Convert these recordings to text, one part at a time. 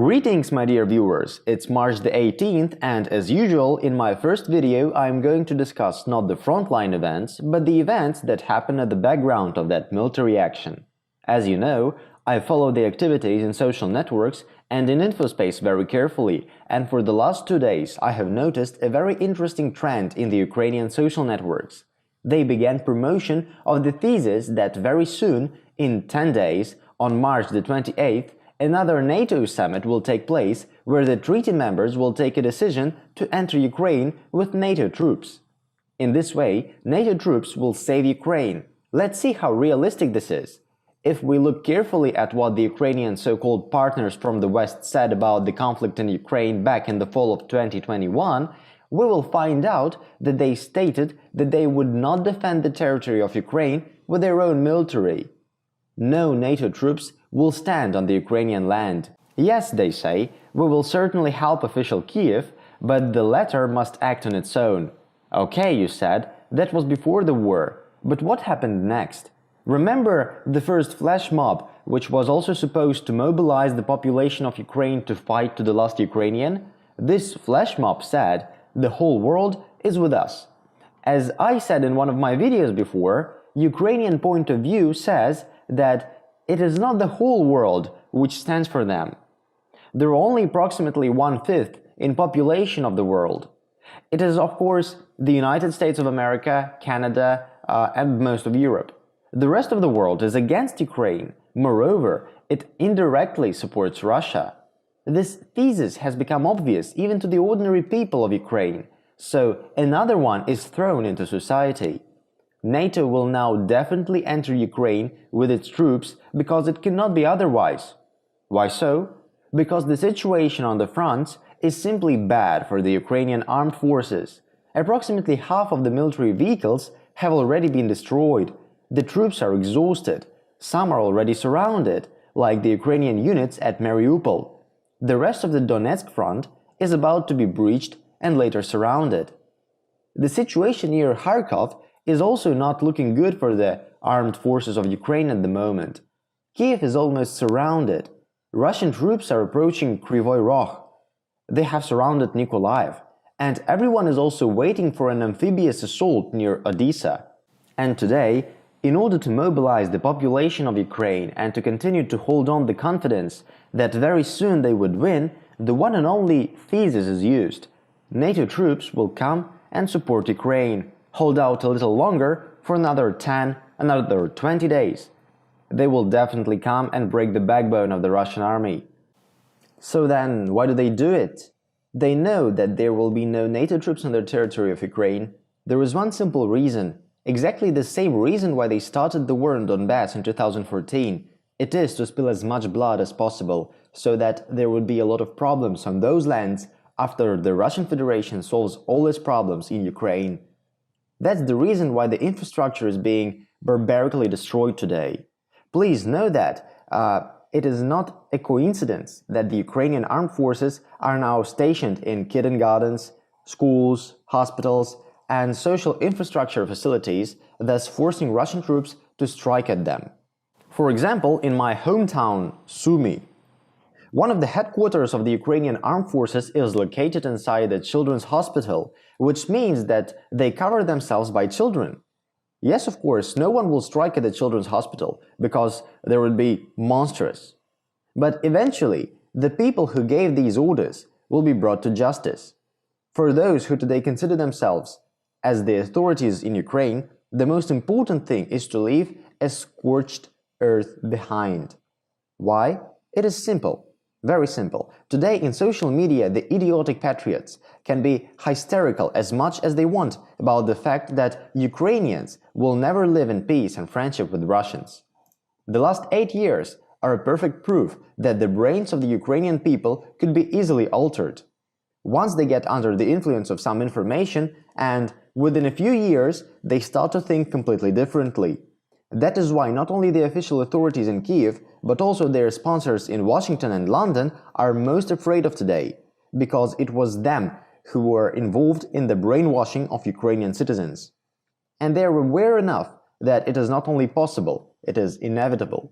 Greetings, my dear viewers, it's March the 18th and as usual in my first video I'm going to discuss not the frontline events but the events that happen at the background of that military action. As you know, I follow the activities in social networks and in InfoSpace very carefully, and for the last 2 days I have noticed a very interesting trend in the Ukrainian social networks. They began promotion of the thesis that very soon, in 10 days, on March the 28th, another NATO summit will take place where the treaty members will take a decision to enter Ukraine with NATO troops. In this way, NATO troops will save Ukraine. Let's see how realistic this is. If we look carefully at what the Ukrainian so-called partners from the West said about the conflict in Ukraine back in the fall of 2021, we will find out that they stated that they would not defend the territory of Ukraine with their own military. No NATO troops will stand on the Ukrainian land. Yes, they say, we will certainly help official Kiev, but the latter must act on its own. Okay, you said, that was before the war, but what happened next? Remember the first flash mob, which was also supposed to mobilize the population of Ukraine to fight to the last Ukrainian? This flash mob said, the whole world is with us. As I said in one of my videos before, Ukrainian point of view says that it is not the whole world which stands for them. There are only approximately 1/5 in population of the world. It is of course the United States of America, Canada, and most of Europe. The rest of the world is against Ukraine. Moreover, it indirectly supports Russia. This thesis has become obvious even to the ordinary people of Ukraine, so another one is thrown into society. NATO will now definitely enter Ukraine with its troops because it cannot be otherwise. Why so? Because the situation on the fronts is simply bad for the Ukrainian armed forces. Approximately half of the military vehicles have already been destroyed. The troops are exhausted. Some are already surrounded, like the Ukrainian units at Mariupol. The rest of the Donetsk front is about to be breached and later surrounded. The situation near Kharkov is also not looking good for the armed forces of Ukraine at the moment. Kiev is almost surrounded. Russian troops are approaching Kryvyi Rogh. They have surrounded Nikolaev, and everyone is also waiting for an amphibious assault near Odessa. And today, in order to mobilize the population of Ukraine and to continue to hold on the confidence that very soon they would win, the one and only thesis is used. NATO troops will come and support Ukraine. Hold out a little longer for another 10, another 20 days. They will definitely come and break the backbone of the Russian army. So then, why do they do it? They know that there will be no NATO troops on their territory of Ukraine. There is one simple reason, exactly the same reason why they started the war in Donbass in 2014. It is to spill as much blood as possible, so that there would be a lot of problems on those lands after the Russian Federation solves all its problems in Ukraine. That's the reason why the infrastructure is being barbarically destroyed today. Please know that it is not a coincidence that the Ukrainian armed forces are now stationed in kindergartens, schools, hospitals, and social infrastructure facilities, thus forcing Russian troops to strike at them. For example, in my hometown, Sumy, one of the headquarters of the Ukrainian armed forces is located inside a children's hospital, which means that they cover themselves by children. Yes, of course, no one will strike at the children's hospital, because there would be monstrous. But eventually, the people who gave these orders will be brought to justice. For those who today consider themselves as the authorities in Ukraine, the most important thing is to leave a scorched earth behind. Why? It is simple. Very simple. Today in social media, the idiotic patriots can be hysterical as much as they want about the fact that Ukrainians will never live in peace and friendship with Russians. The last 8 years are a perfect proof that the brains of the Ukrainian people could be easily altered. Once they get under the influence of some information, and within a few years, they start to think completely differently. That is why not only the official authorities in Kiev, but also their sponsors in Washington and London are most afraid of today, because it was them who were involved in the brainwashing of Ukrainian citizens. And they are aware enough that it is not only possible, it is inevitable.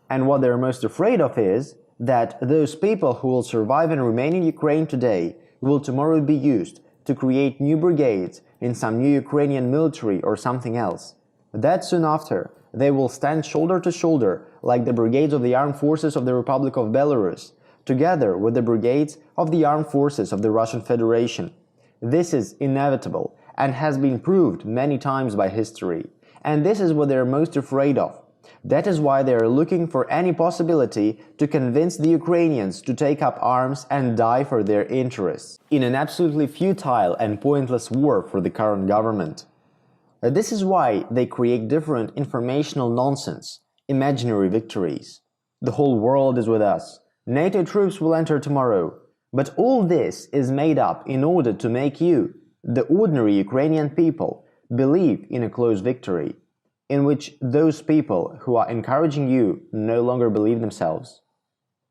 And what they're most afraid of is that those people who will survive and remain in Ukraine today will tomorrow be used to create new brigades in some new Ukrainian military or something else. That soon after, they will stand shoulder to shoulder like the brigades of the armed forces of the Republic of Belarus, together with the brigades of the armed forces of the Russian Federation. This is inevitable and has been proved many times by history. And this is what they are most afraid of. That is why they are looking for any possibility to convince the Ukrainians to take up arms and die for their interests, in an absolutely futile and pointless war for the current government. This is why they create different informational nonsense, imaginary victories. The whole world is with us. NATO troops will enter tomorrow. But all this is made up in order to make you, the ordinary Ukrainian people, believe in a close victory, in which those people who are encouraging you no longer believe themselves.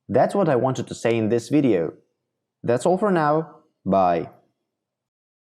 That's what I wanted to say in this video. That's all for now. Bye.